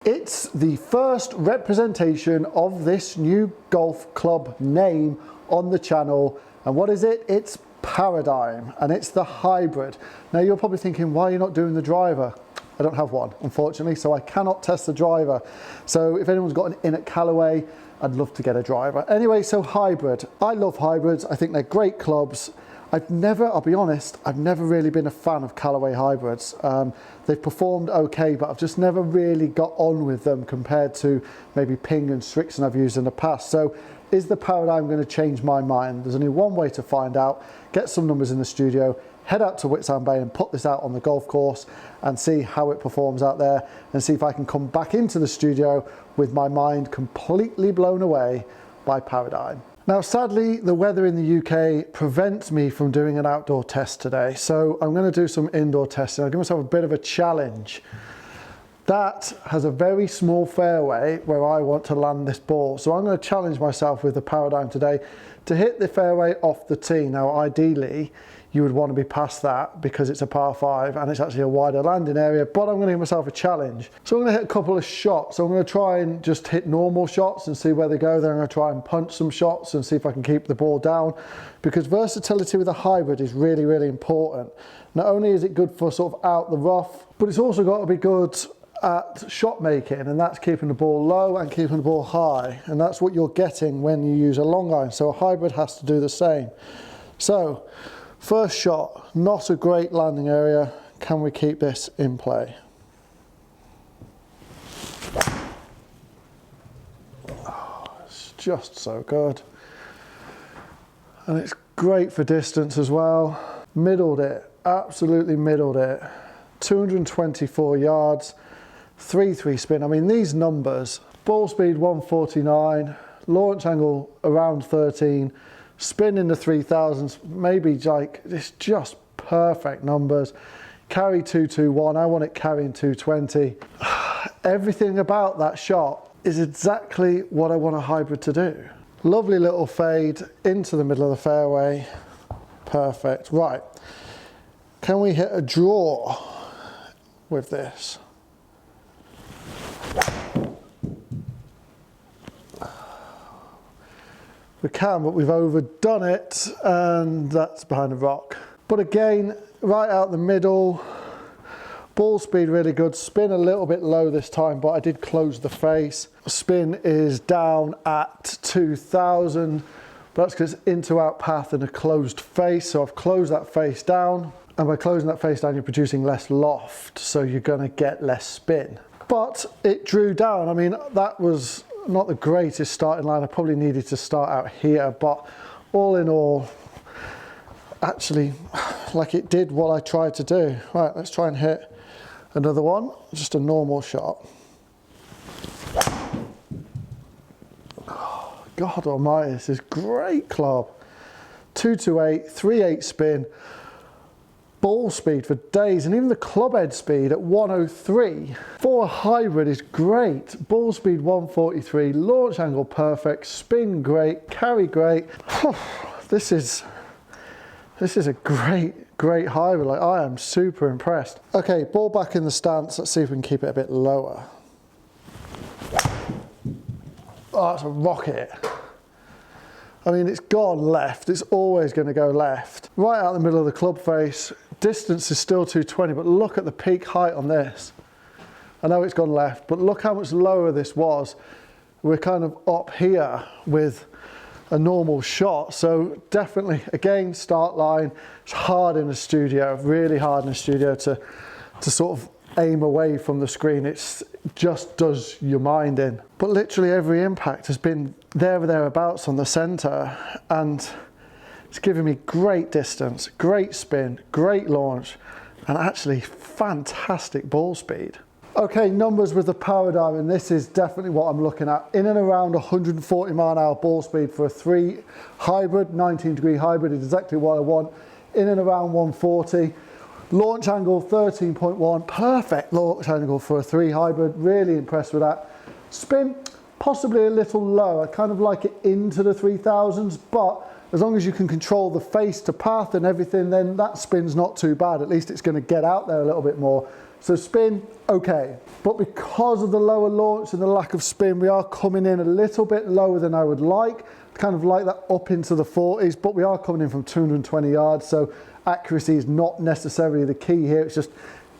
It's the first representation of this new golf club name on the channel. And what is it? It's Paradym, and it's the hybrid. Now you're probably thinking, why are you not doing the driver? I don't have one, unfortunately, so I cannot test the driver. So if anyone's got an in at Callaway, I'd love to get a driver. Anyway, so hybrid. I love hybrids. I think they're great clubs. I'll be honest, I've never really been a fan of Callaway hybrids. They've performed okay, but I've just never really got on with them compared to maybe Ping and Strixon I've used in the past. So is the Paradym going to change my mind? There's only one way to find out. Get some numbers in the studio, head out to Whitsound Bay and put this out on the golf course and see how it performs out there, and see if I can come back into the studio with my mind completely blown away by Paradym. Now, sadly, the weather in the UK prevents me from doing an outdoor test today, so I'm going to do some indoor testing. I'll give myself a bit of a challenge. That has a very small fairway where I want to land this ball, so I'm going to challenge myself with the Paradym today to hit the fairway off the tee. Now, ideally, you would want to be past that because it's a par 5 and it's actually a wider landing area, but I'm going to give myself a challenge. So I'm going to hit a couple of shots. So I'm going to try and just hit normal shots and see where they go. Then I'm going to try and punch some shots and see if I can keep the ball down, because versatility with a hybrid is really, really important. Not only is it good for sort of out the rough, but it's also got to be good at shot making, and that's keeping the ball low and keeping the ball high. And that's what you're getting when you use a long iron. So a hybrid has to do the same. So first shot, not a great landing area. Can we keep this in play? Oh, it's just so good. And it's great for distance as well. Middled it, absolutely middled it. 224 yards, 3-3 spin. I mean, these numbers, ball speed 149, launch angle around 13, spin in the 3000s, maybe like, it's just perfect numbers. Carry 221, I want it carrying 220. Everything about that shot is exactly what I want a hybrid to do. Lovely little fade into the middle of the fairway. Perfect. Right, can we hit a draw with this? We can, but we've overdone it, and that's behind the rock. But again, right out the middle, ball speed really good, spin a little bit low this time, but I did close the face. Spin is down at 2000, but that's because it's into out path and a closed face, so I've closed that face down, and by closing that face down, you're producing less loft, so you're gonna get less spin. But it drew down. I mean, that was not the greatest starting line. I probably needed to start out here, but all in all, actually, like, it did what I tried to do. Right, let's try and hit another one, just a normal shot. Oh, God almighty, this is great club. 228, 3/8 spin, ball speed for days, and even the club head speed at 103 for a hybrid is great. Ball speed 143, launch angle perfect, spin great, carry great. This is a great hybrid. Like, I am super impressed. Okay, ball back in the stance. Let's see if we can keep it a bit lower. Oh, it's a rocket. I mean, it's gone left. It's always going to go left. Right out the middle of the club face. Distance is still 220, but look at the peak height on this. I know it's gone left, but look how much lower this was. We're kind of up here with a normal shot. So definitely, again, start line. It's hard in the studio, really hard in the studio to sort of aim away from the screen. It just does your mind in. But literally every impact has been there or thereabouts on the center, and it's giving me great distance, great spin, great launch, and actually fantastic ball speed. Okay, numbers with the Paradym, and this is definitely what I'm looking at. In and around 140 mile an hour ball speed for a 3 hybrid, 19-degree hybrid is exactly what I want. In and around 140. Launch angle 13.1, perfect launch angle for a 3 hybrid, really impressed with that. Spin, possibly a little low. I kind of like it into the 3000s, but as long as you can control the face to path and everything, then that spin's not too bad. At least it's going to get out there a little bit more. So spin, okay. But because of the lower launch and the lack of spin, we are coming in a little bit lower than I would like. Kind of like that up into the 40s, but we are coming in from 220 yards, so accuracy is not necessarily the key here. It's just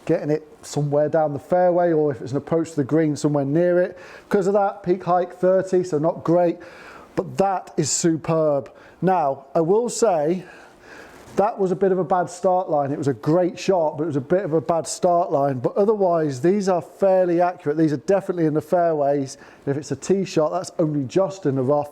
getting it somewhere down the fairway, or if it's an approach to the green, somewhere near it. Because of that, peak height 30, so not great, but that is superb. Now, I will say, that was a bit of a bad start line. It was a great shot, but it was a bit of a bad start line. But otherwise, these are fairly accurate. These are definitely in the fairways. If it's a tee shot, that's only just in the rough.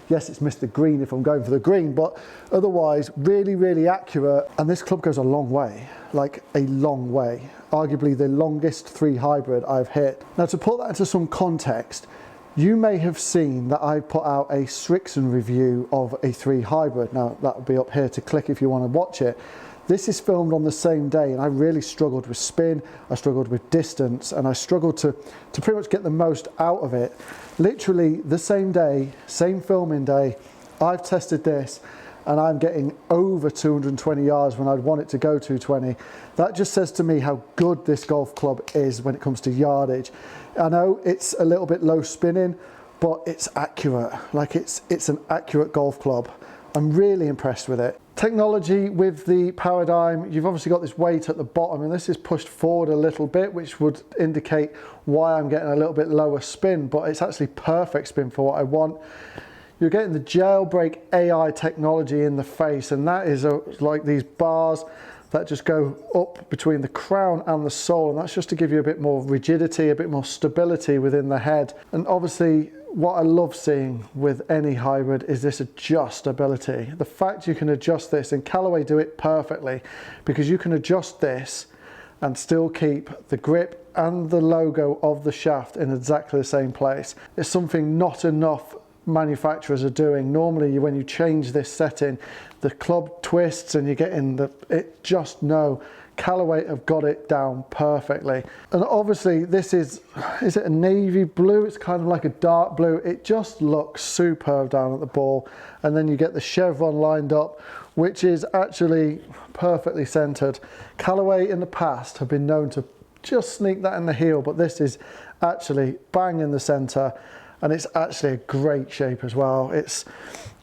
Yes, it's missed the green if I'm going for the green, but otherwise, really, really accurate. And this club goes a long way, like a long way. Arguably the longest 3 hybrid I've hit. Now, to put that into some context, you may have seen that I put out a Strixon review of a 3 hybrid. Now, that will be up here to click if you want to watch it. This is filmed on the same day, and I really struggled with spin, I struggled with distance, and I struggled to pretty much get the most out of it. Literally the same day, same filming day, I've tested this, and I'm getting over 220 yards when I'd want it to go 220. That just says to me how good this golf club is when it comes to yardage. I know it's a little bit low spinning, but it's accurate. Like it's an accurate golf club. I'm really impressed with it. Technology with the Paradym, you've obviously got this weight at the bottom, and this is pushed forward a little bit, which would indicate why I'm getting a little bit lower spin, but it's actually perfect spin for what I want. You're getting the jailbreak AI technology in the face, and that is like these bars that just go up between the crown and the sole, and that's just to give you a bit more rigidity, a bit more stability within the head. And obviously what I love seeing with any hybrid is this adjustability. The fact you can adjust this, and Callaway do it perfectly, because you can adjust this and still keep the grip and the logo of the shaft in exactly the same place. It's something not enough manufacturers are doing. Normally when you change this setting, the club twists and you get in no, Callaway have got it down perfectly. And obviously this is it a navy blue? It's kind of like a dark blue. It just looks superb down at the ball. And then you get the chevron lined up, which is actually perfectly centered. Callaway in the past have been known to just sneak that in the heel, but this is actually bang in the center. And it's actually a great shape as well. It's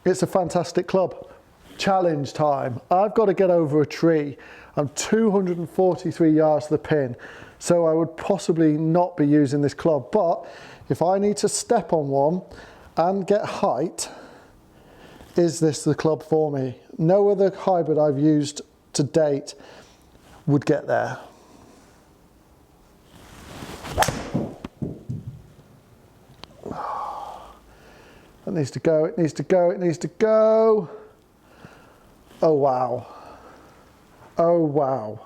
a fantastic club. Challenge time. I've got to get over a tree. I'm 243 yards to the pin, so I would possibly not be using this club. But if I need to step on one and get height, is this the club for me? No other hybrid I've used to date would get there. It needs to go, it needs to go, it needs to go. Oh wow. Oh wow.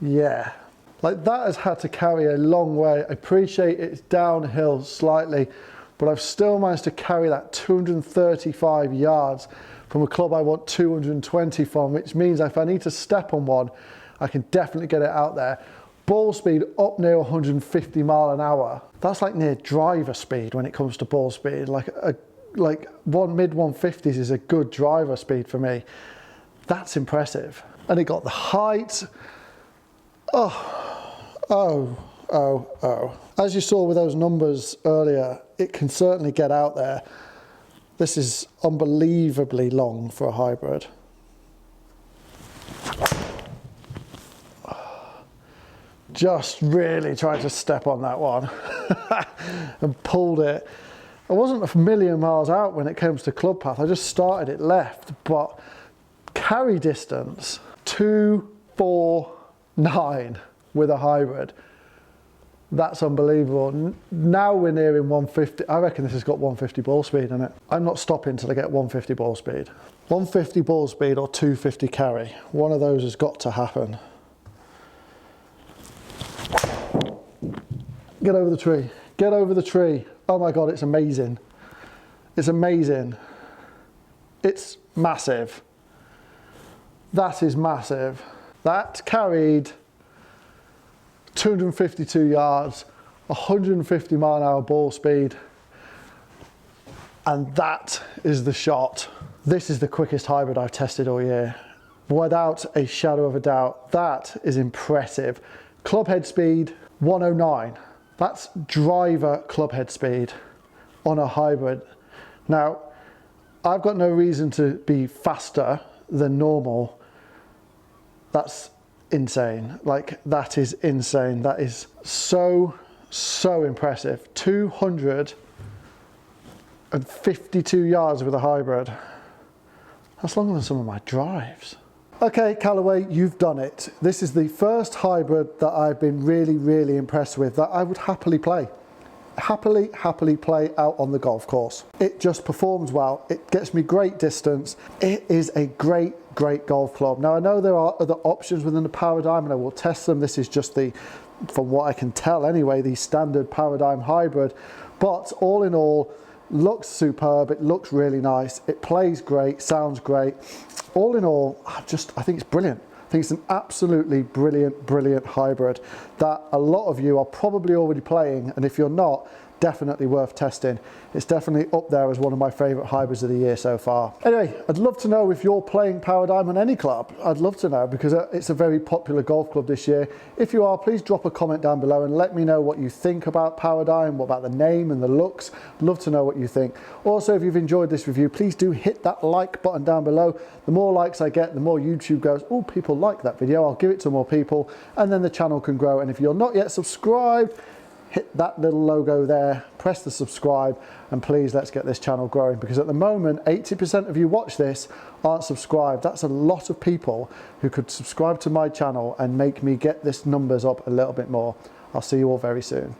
Yeah. Like that has had to carry a long way. I appreciate it's downhill slightly, but I've still managed to carry that 235 yards from a club I want 220 from, which means if I need to step on one, I can definitely get it out there. Ball speed up near 150 mile an hour. That's like near driver speed when it comes to ball speed. Like mid 150s is a good driver speed for me. That's impressive. And it got the height. Oh. As you saw with those numbers earlier, it can certainly get out there. This is unbelievably long for a hybrid. Just really tried to step on that one and pulled it. I wasn't a million miles out when it comes to club path. I just started it left, but carry distance 249 with a hybrid. That's unbelievable. Now we're nearing 150. I reckon this has got 150 ball speed in it. I'm not stopping till I get 150 ball speed. 150 ball speed or 250 carry. One of those has got to happen. Get over the tree. Get over the tree. Oh my God, it's amazing. It's amazing. It's massive. That is massive. That carried 252 yards, 150 mile an hour ball speed. And that is the shot. This is the quickest hybrid I've tested all year. without a shadow of a doubt. That is impressive. Club head speed 109. That's driver club head speed on a hybrid. Now, I've got no reason to be faster than normal. That's insane. Like, that is insane. That is so impressive. 252 yards with a hybrid. That's longer than some of my drives. Okay, Callaway, you've done it. This is the first hybrid that I've been really impressed with, that I would happily play. Happily play out on the golf course. It just performs well. It gets me great distance. It is a great golf club. Now, I know there are other options within the Paradym, and I will test them. This is just the, from what I can tell anyway, the standard Paradym Hybrid. But all in all, looks superb. It looks really nice. It plays great, sounds great. All in all, I think it's brilliant. I think it's an absolutely brilliant hybrid that a lot of you are probably already playing, and if you're not, definitely worth testing. It's definitely up there as one of my favourite hybrids of the year so far. Anyway, I'd love to know if you're playing Paradym on any club. I'd love to know, because it's a very popular golf club this year. If you are, please drop a comment down below and let me know what you think about Paradym, what about the name and the looks. I'd love to know what you think. Also, if you've enjoyed this review, please do hit that like button down below. The more likes I get, the more YouTube goes, oh, people like that video, I'll give it to more people, and then the channel can grow. And if you're not yet subscribed, hit that little logo there, press the subscribe, and please let's get this channel growing, because at the moment 80% of you watch this aren't subscribed. That's a lot of people who could subscribe to my channel and make me get this numbers up a little bit more. I'll see you all very soon.